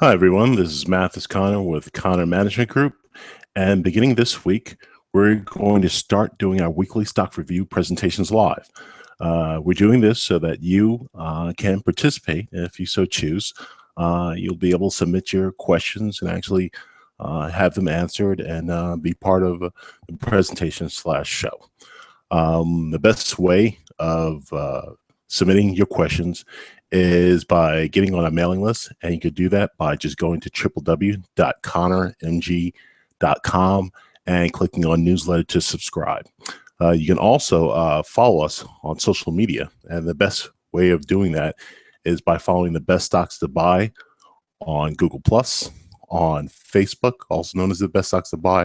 Hi, everyone. This is Mathis Connor with Connor Management Group. And beginning this week, we're going to start doing our weekly stock review presentations live. We're doing this so that you can participate if you so choose. You'll be able to submit your questions and actually have them answered and be part of the presentation/show. The best way of submitting your questions is by getting on a mailing list, and you could do that by just going to www.connormg.com and clicking on newsletter to subscribe. You can also follow us on social media, and the best way of doing that is by following the best stocks to buy on Google Plus, on Facebook, also known as the best stocks to buy,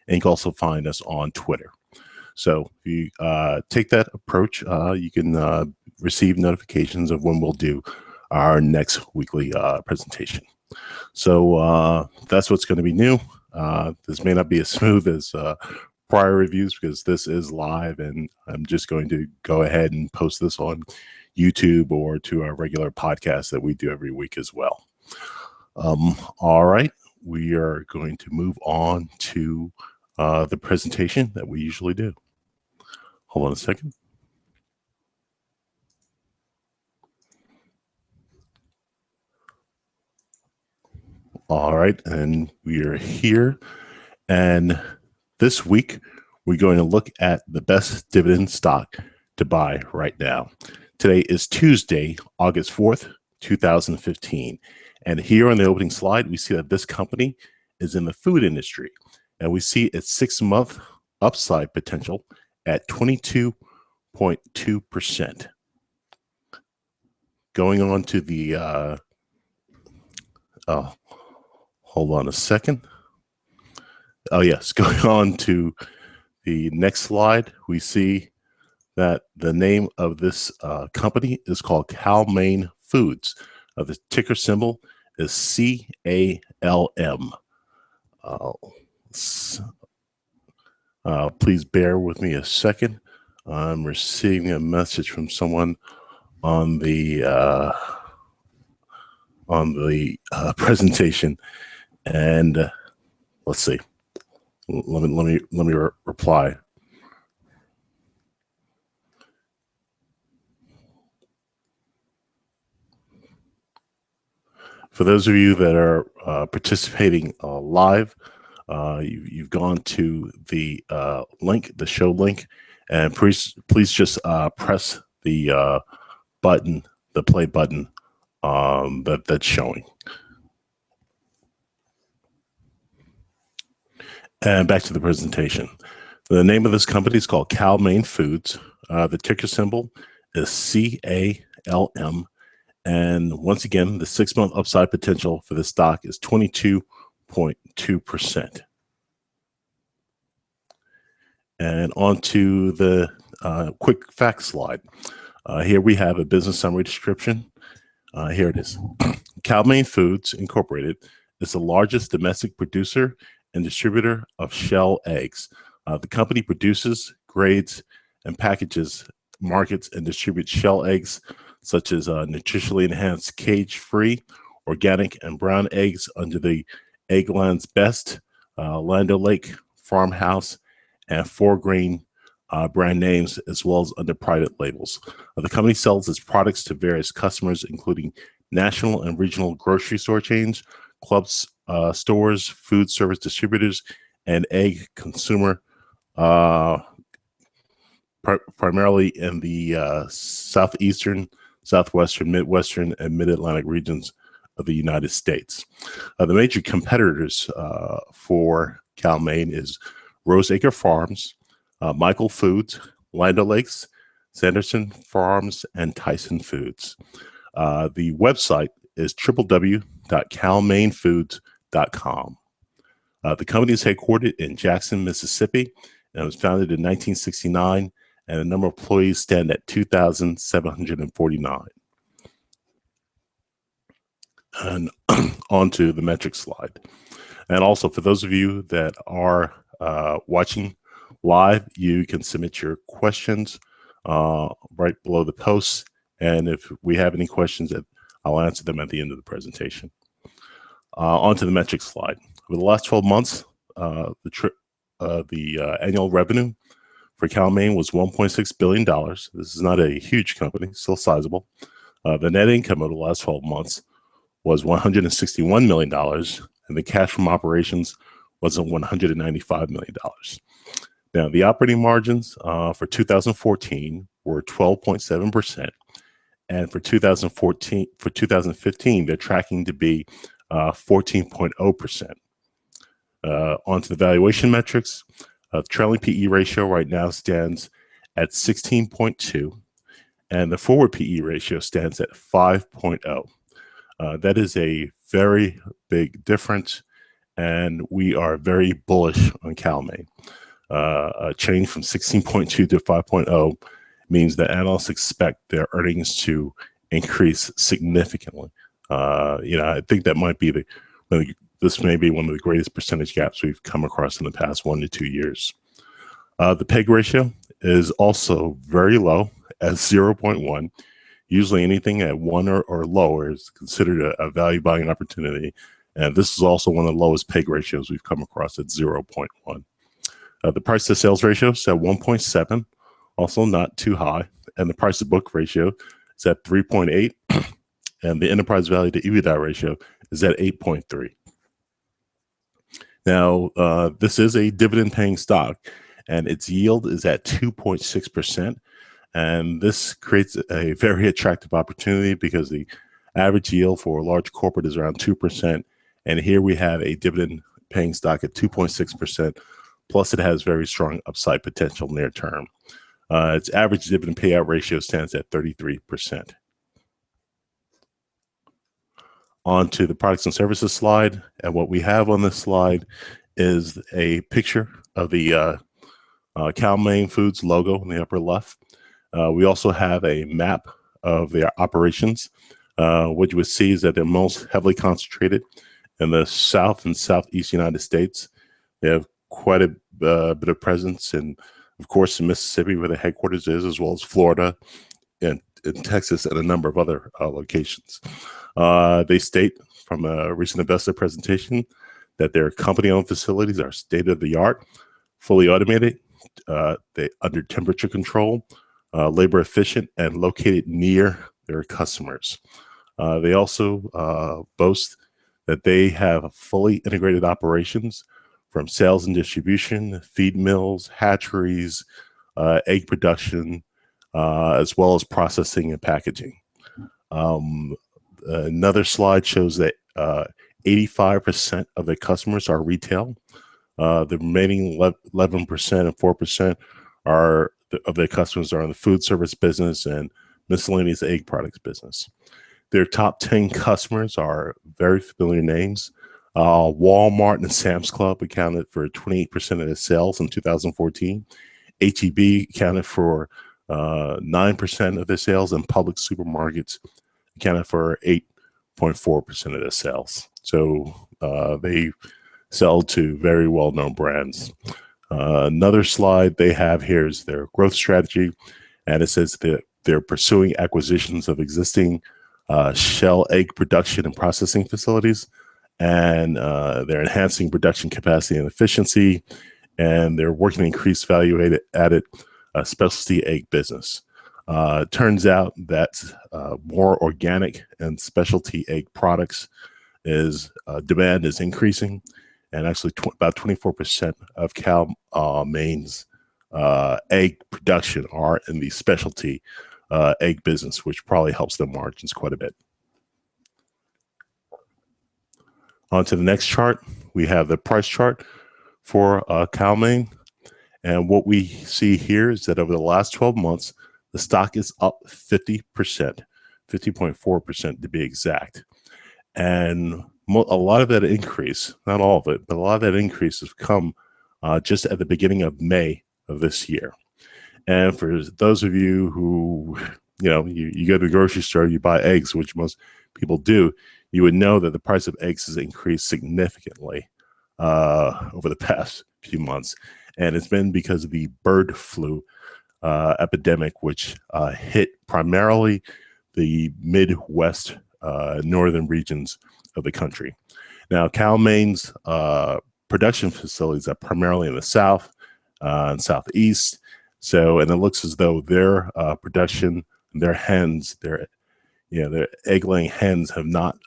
and you can also find us on Twitter. So if you take that approach, you can receive notifications of when we'll do our next weekly presentation. So that's what's going to be new. This may not be as smooth as prior reviews because this is live, and I'm just going to go ahead and post this on YouTube or to our regular podcast that we do every week as well. All right, we are going to move on to the presentation that we usually do. Hold on a second. All right, and we are here. And this week, we're going to look at the best dividend stock to buy right now. Today is Tuesday, August 4th, 2015. And here on the opening slide, we see that this company is in the food industry. And we see its 6-month upside potential at 22.2%. Going on to the, hold on a second. Oh, yes, going on to the next slide, we see that the name of this company is called Cal-Maine Foods. The ticker symbol is CALM. Please bear with me a second. I'm receiving a message from someone on the presentation, and let's see. Let me reply. For those of you that are participating live, you've gone to the link, the show link, and please just press the button, the play button that's showing. And back to the presentation. The name of this company is called Cal-Maine Foods. The ticker symbol is CALM. And once again, the 6-month upside potential for the stock is 22.2%. And on to the quick facts slide. Here we have a business summary description. Here it is. Cal-Maine Foods Incorporated is the largest domestic producer and distributor of shell eggs. The company produces, grades, and packages, markets, and distributes shell eggs such as nutritionally enhanced, cage-free, organic, and brown eggs under the Eggland's Best, Lando Lake, Farmhouse, and 4Grain brand names, as well as under private labels. The company sells its products to various customers, including national and regional grocery store chains, clubs, stores, food service distributors, and egg consumer, primarily in the southeastern, southwestern, midwestern, and mid-Atlantic regions of the United States. The major competitors for Cal-Maine is Roseacre Farms, Michael Foods, Land O'Lakes, Sanderson Farms, and Tyson Foods. The website is www.calmainefoods.com. The company is headquartered in Jackson, Mississippi, and was founded in 1969, and the number of employees stand at 2,749. And on to the metrics slide. And also, for those of you that are watching live, you can submit your questions right below the posts. And if we have any questions, I'll answer them at the end of the presentation. Onto the metrics slide. Over the last 12 months, the annual revenue for Cal-Maine was $1.6 billion. This is not a huge company, still sizable. The net income over the last 12 months was $161 million, and the cash from operations was $195 million. Now, the operating margins for 2014 were 12.7%, and for 2015, they're tracking to be 14.0%. Onto the valuation metrics. The trailing PE ratio right now stands at 16.2, and the forward PE ratio stands at 5.0. That is a very big difference, and we are very bullish on Cal-Maine. A change from 16.2 to 5.0 means that analysts expect their earnings to increase significantly. I think that might be this may be one of the greatest percentage gaps we've come across in the past 1 to 2 years. The PEG ratio is also very low at 0.1. Usually anything at 1 or lower is considered a value buying opportunity. And this is also one of the lowest PEG ratios we've come across at 0.1. The price to sales ratio is at 1.7, also not too high. And the price to book ratio is at 3.8. And the enterprise value to EBITDA ratio is at 8.3. Now, this is a dividend paying stock, and its yield is at 2.6%. And this creates a very attractive opportunity because the average yield for a large corporate is around 2%. And here we have a dividend paying stock at 2.6%. Plus, it has very strong upside potential near term. Its average dividend payout ratio stands at 33%. On to the products and services slide. And what we have on this slide is a picture of the Cal-Maine Foods logo in the upper left. We also have a map of their operations. What you would see is that they're most heavily concentrated in the South and Southeast United States. They have quite a bit of presence in, of course, in Mississippi, where the headquarters is, as well as Florida and in Texas and a number of other locations. They state from a recent investor presentation that their company-owned facilities are state-of-the-art, fully automated, they under temperature control, labor efficient, and located near their customers. They also boast that they have fully integrated operations from sales and distribution, feed mills, hatcheries, egg production, as well as processing and packaging. Another slide shows that 85% of their customers are retail. The remaining 11% and 4% of their customers are in the food service business and miscellaneous egg products business. Their top 10 customers are very familiar names. Walmart and Sam's Club accounted for 28% of their sales in 2014. H-E-B accounted for 9% of their sales, and Publix supermarkets accounted for 8.4% of their sales. So they sell to very well-known brands. Another slide they have here is their growth strategy, and it says that they're pursuing acquisitions of existing shell egg production and processing facilities, and they're enhancing production capacity and efficiency, and they're working to increase value-added specialty egg business. It turns out that more organic and specialty egg products demand is increasing, and actually about 24% of Cal-Maine's egg production are in the specialty egg business, which probably helps their margins quite a bit. On to the next chart, we have the price chart for Cal-Maine. And what we see here is that over the last 12 months, the stock is up 50%, 50.4% to be exact. And a lot of that increase, not all of it, but a lot of that increase has come just at the beginning of May of this year. And for those of you who, you go to the grocery store, you buy eggs, which most people do, you would know that the price of eggs has increased significantly over the past few months. And it's been because of the bird flu epidemic, which hit primarily the Midwest, northern regions of the country. Now, Cal-Maine's production facilities are primarily in the south and southeast. So, and it looks as though their production, their hens, their egg-laying hens have not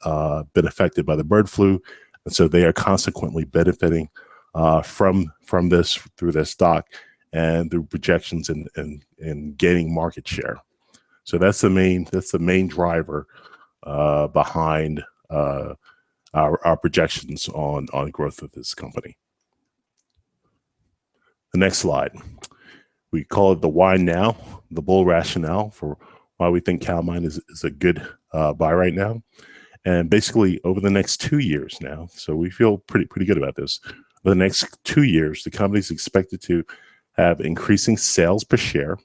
been affected by the bird flu, and so they are consequently benefiting from this through their stock and through projections and gaining market share. So that's the main driver behind our projections on growth of this company. The next slide, we call it the why now, the bull rationale for why we think Cal-Maine is a good buy right now. And basically over the next 2 years now, so we feel pretty good about this. For the next 2 years, the company is expected to have increasing sales per share.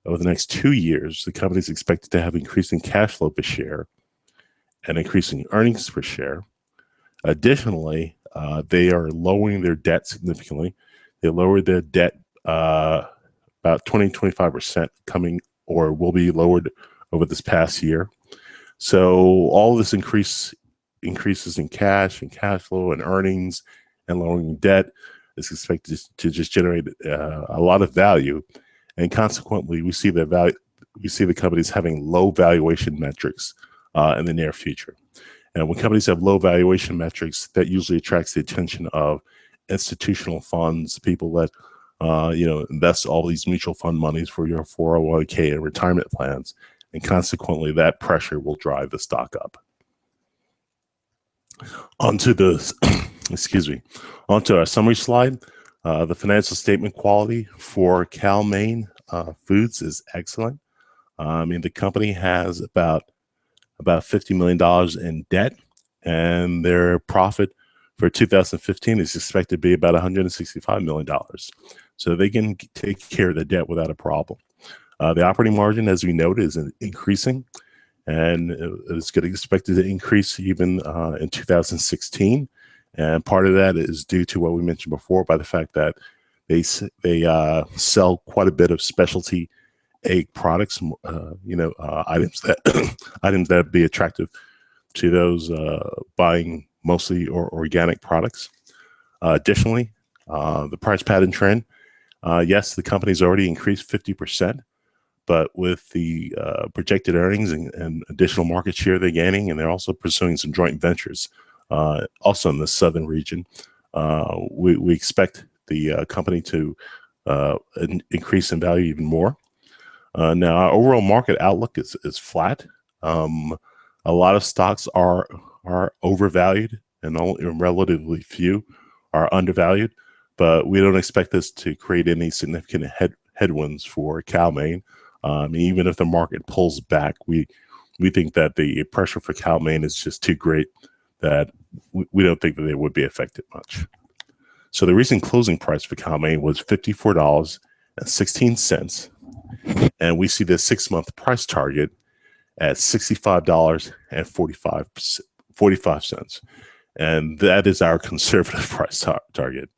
Over the next 2 years, the company is expected to have increasing cash flow per share and increasing earnings per share. Additionally, they are lowering their debt significantly. They lowered their debt about 20-25% coming, or will be lowered over this past year. So all this increases in cash and cash flow and earnings and lowering debt is expected to just generate a lot of value, and consequently, we see the companies having low valuation metrics in the near future. And when companies have low valuation metrics, that usually attracts the attention of institutional funds, people that invest all these mutual fund monies for your 401k and retirement plans, and consequently, that pressure will drive the stock up. Onto the onto our summary slide. The financial statement quality for Cal-Maine Foods is excellent. The company has about $50 million in debt, and their profit for 2015 is expected to be about $165 million. So they can take care of the debt without a problem. The operating margin, as we noted, is increasing, and it's expected to increase even in 2016. And part of that is due to what we mentioned before, by the fact that they sell quite a bit of specialty egg products, items that be attractive to those buying mostly organic products. Additionally, the price pattern trend, yes, the company's already increased 50%, but with the projected earnings and additional market share they're gaining, and they're also pursuing some joint ventures, also in the southern region, we expect the company to increase in value even more. Now, our overall market outlook is flat. A lot of stocks are overvalued, and only relatively few are undervalued. But we don't expect this to create any significant headwinds for Cal-Maine. Even if the market pulls back, we think that the pressure for Cal-Maine is just too great that we don't think that they would be affected much. So the recent closing price for Cal-Maine was $54.16, and we see the 6-month price target at $65.45, and that is our conservative price target.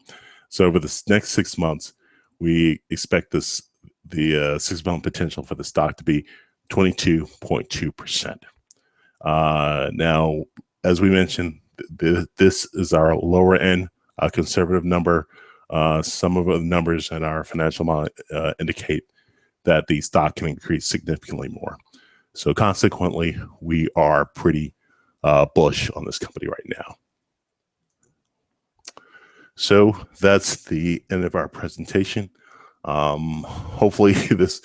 So over the next 6 months, we expect the 6-month potential for the stock to be 22.2%. Now, as we mentioned, this is our lower end, conservative number. Some of the numbers in our financial model indicate that the stock can increase significantly more. So consequently, we are pretty bullish on this company right now. So that's the end of our presentation. Hopefully it was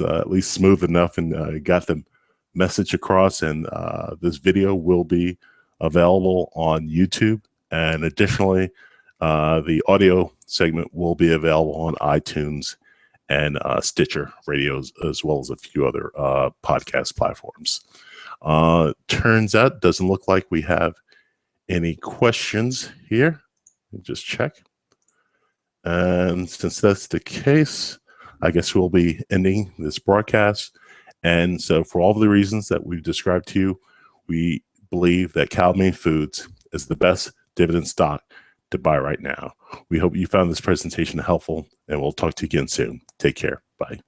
at least smooth enough and got the message across, and this video will be available on YouTube, and additionally the audio segment will be available on iTunes and Stitcher radios, as well as a few other podcast platforms. Turns out, doesn't look like we have any questions here. Just check. And since that's the case, I guess we'll be ending this broadcast. And so for all of the reasons that we've described to you, we believe that Cal-Maine Foods is the best dividend stock to buy right now. We hope you found this presentation helpful, and we'll talk to you again soon. Take care. Bye.